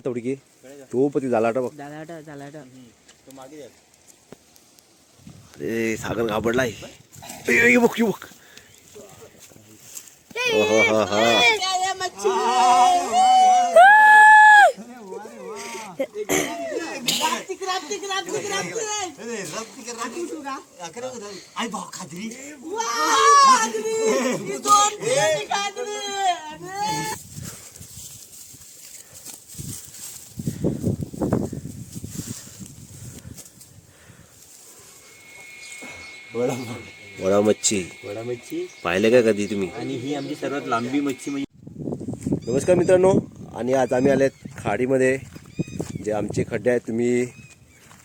थोडी की तो पती झाला बघ. झाला अरे सागर घाबरलाय. बघ बघ. वडा मच्छी पाहिले का कधी तुम्ही? आणि ही आमची सर्वात लांबी मच्छी म्हणजे. नमस्कार मित्रांनो, आणि आज आम्ही आलेत खाडीमध्ये. जे आमचे खड्डे आहेत, तुम्ही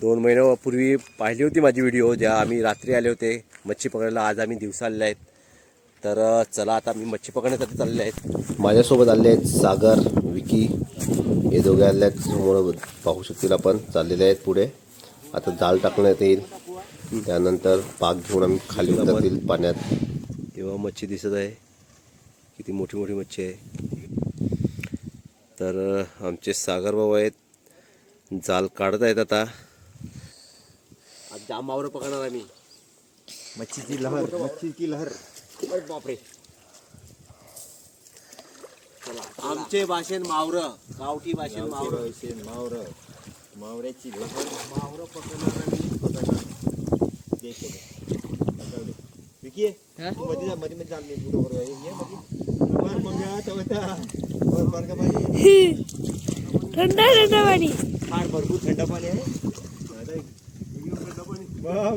2 महिन्यापूर्वी पाहिली होती माझी व्हिडिओ, ज्या आम्ही रात्री आले होते मच्छी पकडायला. आज आम्ही दिवसा आलेले आहेत. तर चला आता आम्ही मच्छी पकडण्यासाठी चाललेले आहेत. माझ्यासोबत आले आहेत सागर, विकी, हे दोघे आले आहेत. समोर पाहू शकतील आपण. चाललेले आहेत पुढे. आता जाळ टाकण्यात येईल, त्यानंतर पाक घेऊन आम्ही खाली उतरतील पाण्यात. तेव्हा मच्छी दिसत आहे, किती मोठी मोठी मच्छी आहे. तर आमचे सागर भाऊ आहेत, जाल काढत आहेत. आता आज जाम मावरं पकडणार आम्ही. मच्छीची लहर. बापरे, आमचे भाषेन मावरं, गावठी भाषेन मावरं. मावऱ्याची मावरं पकडणार आम्ही. विकी मध्ये चालले थंड पाणी. फार भरपूर थंड पाणी आहे.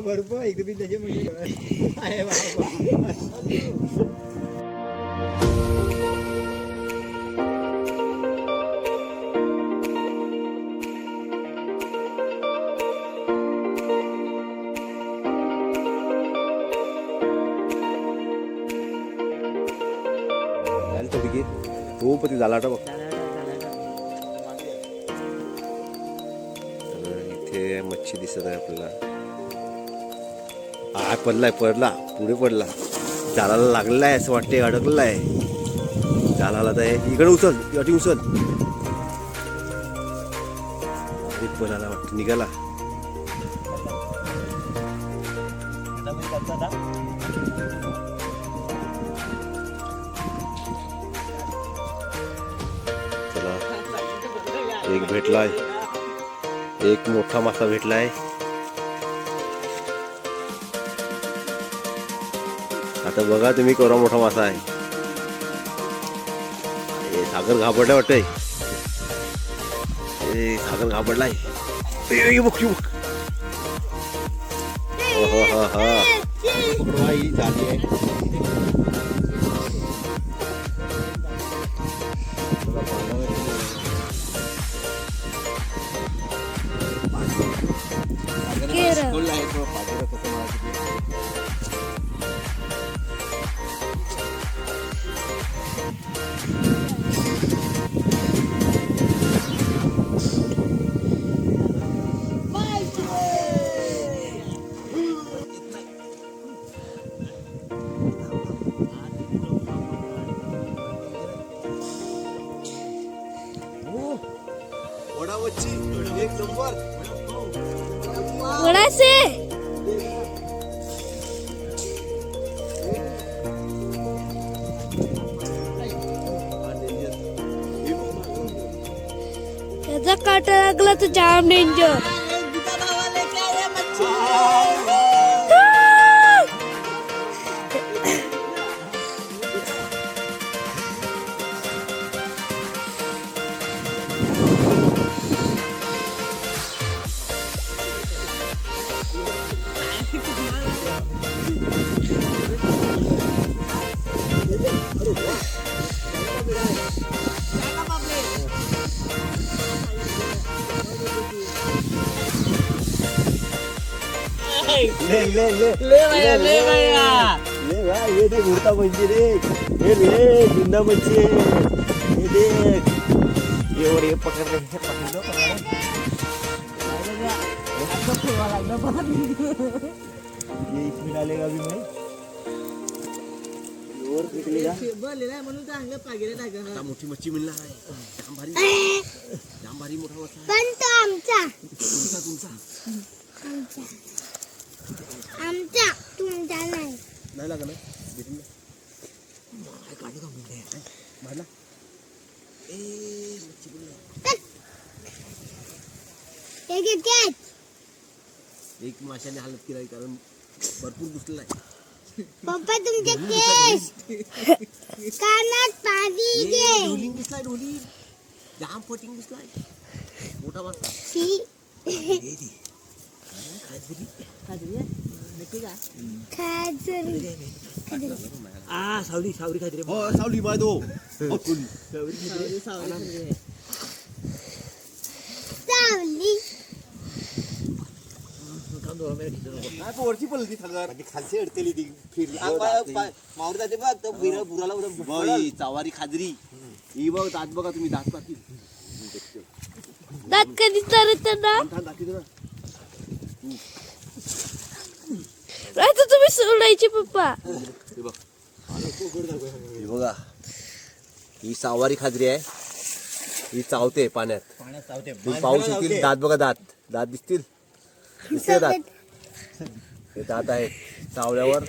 भरपूर एकदम त्याच्यामध्ये तो पती झाला बघ. इथे मच्छी दिसत आहे आपल्याला. पडला पुढे पडला. जालाला लागलेला आहे असं वाटते, अडकलेला आहे जालाला. तर इकडे उचल. पडायला वाटतं निघाला. चला, एक भेटलाय, एक मोठा मासा भेटलाय. आता बघा तुम्ही केवढा मोठा मासा आहे. सागर घाबरलाय वाटतंय. सागर घाबरलाय. बघ. झाली आहे. वडा मच्छी एक नंबर. वडा से त्याचा काटा लागला तर जाम डेंजर. ले भाई, ये देख उड़ता मच्छी देख. ये जिंदा मच्छी है. ये देख, ये और ये पकड़ रहे हैं. ये इसमें डालेगा अभी मैं. और निकलेगा. मोठी मच्छी मिळणार आहे. भारी मोठा मासा पण तो आमचा तुमचा आमचा तुमचा नाही. नाही लागला ना भेटून काढू का म्हणते मारला मच्छी बोलला. हे घे कॅच. एक माशाने हालत केला कारण भरपूर घुसलेला आहे. पप्पा तुमचे केस कानात पाणी घे. ढोलिंग दिसलाय ढोलिंग जाम पटिंग दिसलाय मोठा मासा शी. सावली खात रे. हो सावली बाय दो सावली. वरची पडली खालची अडकली ती फिरली मावर जाते बघ तो बुराला चावारी खाजरी ही बघ दात बघा तुम्ही दात बाकी दात कधी तरत ना. दाखवतो ना आता तुम्ही सोडायचे पप्पा. हे बघ हे बघा ही सावारी खाजरी आहे. ही चावते पाण्यात तुम्ही पाऊस येतील दात बघा दात दात दिसतील दिसते दात हे दात आहेत चावल्यावर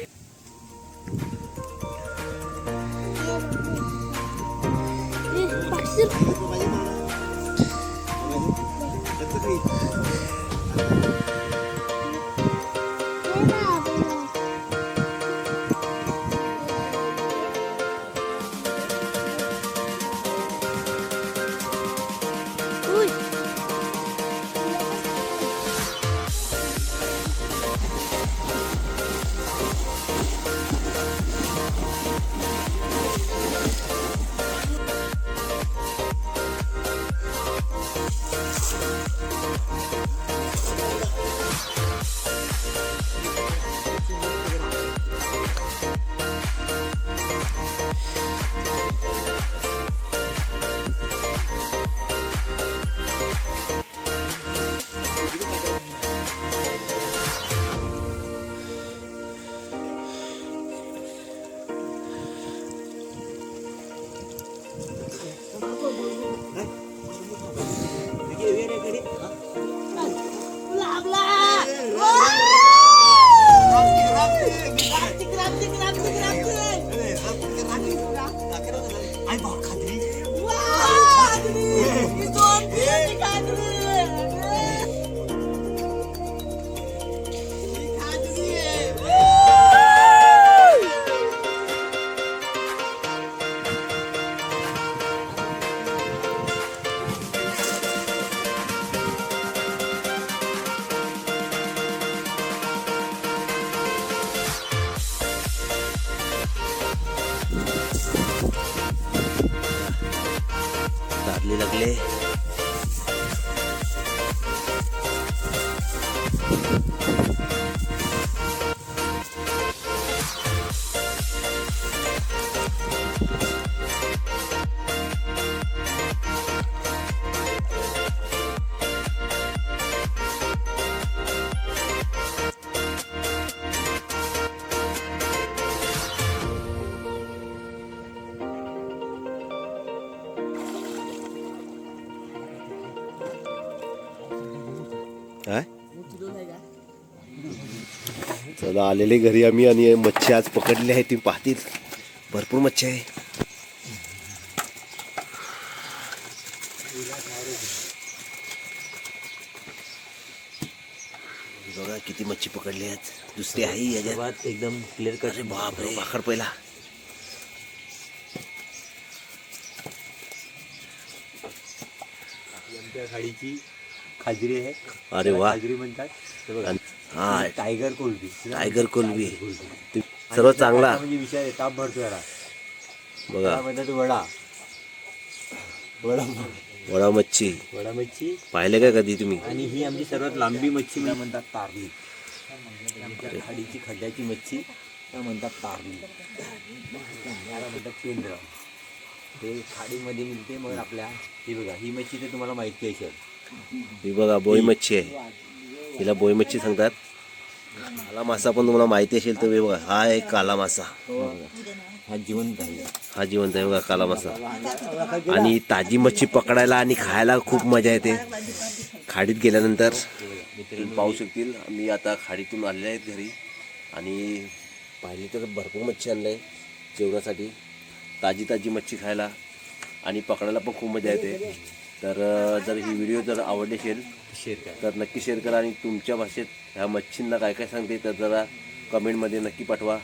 लागले चला आलेले घरी आम्ही आणि मच्छी आज पकडली आहे तुम्ही पाहतील भरपूर मच्छी आहे. बघा किती मच्छी पकडली आहेत. दुसरी आहे याच्यात एकदम क्लिअर कर. अरे बापरे भाकर पहिला आमच्या खाडीची खाजरी आहे. अरे वा खाजरी म्हणतात. हा टायगर कोलबी. टायगर कोलबी सर्व चांगला म्हणजे विषय ताप भरतो याला. बघा म्हणतात वडा वडा वडा मच्छी वडा मच्छी पाहिले का कधी तुम्ही. आणि ही आमची सर्वात लांबी मच्छी म्हणतात तारली. आमच्या खाडीची खड्ड्याची मच्छी त्या म्हणतात तारली. याला म्हणतात केंद्र. ते खाडीमध्ये मिळते. मग आपल्या ही बघा ही मच्छी तर तुम्हाला माहिती असेल. ही बघा बोई मच्छी आहे. हिला बोई मच्छी सांगतात. काला मासा पण तुम्हाला माहिती असेल तर बघा हा एक काला मासा. हा जिवंत आहे. हा जिवंत आहे बघा काला मासा. आणि ताजी मच्छी पकडायला आणि खायला खूप मजा येते खाडीत गेल्यानंतर. पाहू शकतील आम्ही आता खाडीतून आलेले आहेत घरी आणि पाहिली तर भरपूर मच्छी आणलं आहे जेवणासाठी. ताजी ताजी मच्छी खायला आणि पकडायला पण खूप मजा येते. तर जर ही व्हिडिओ जर आवडली असेल शेअर करा. तर नक्की शेअर करा आणि तुमच्या भाषेत ह्या मच्छींना काय काय सांगते तर जरा कमेंटमध्ये नक्की पाठवा.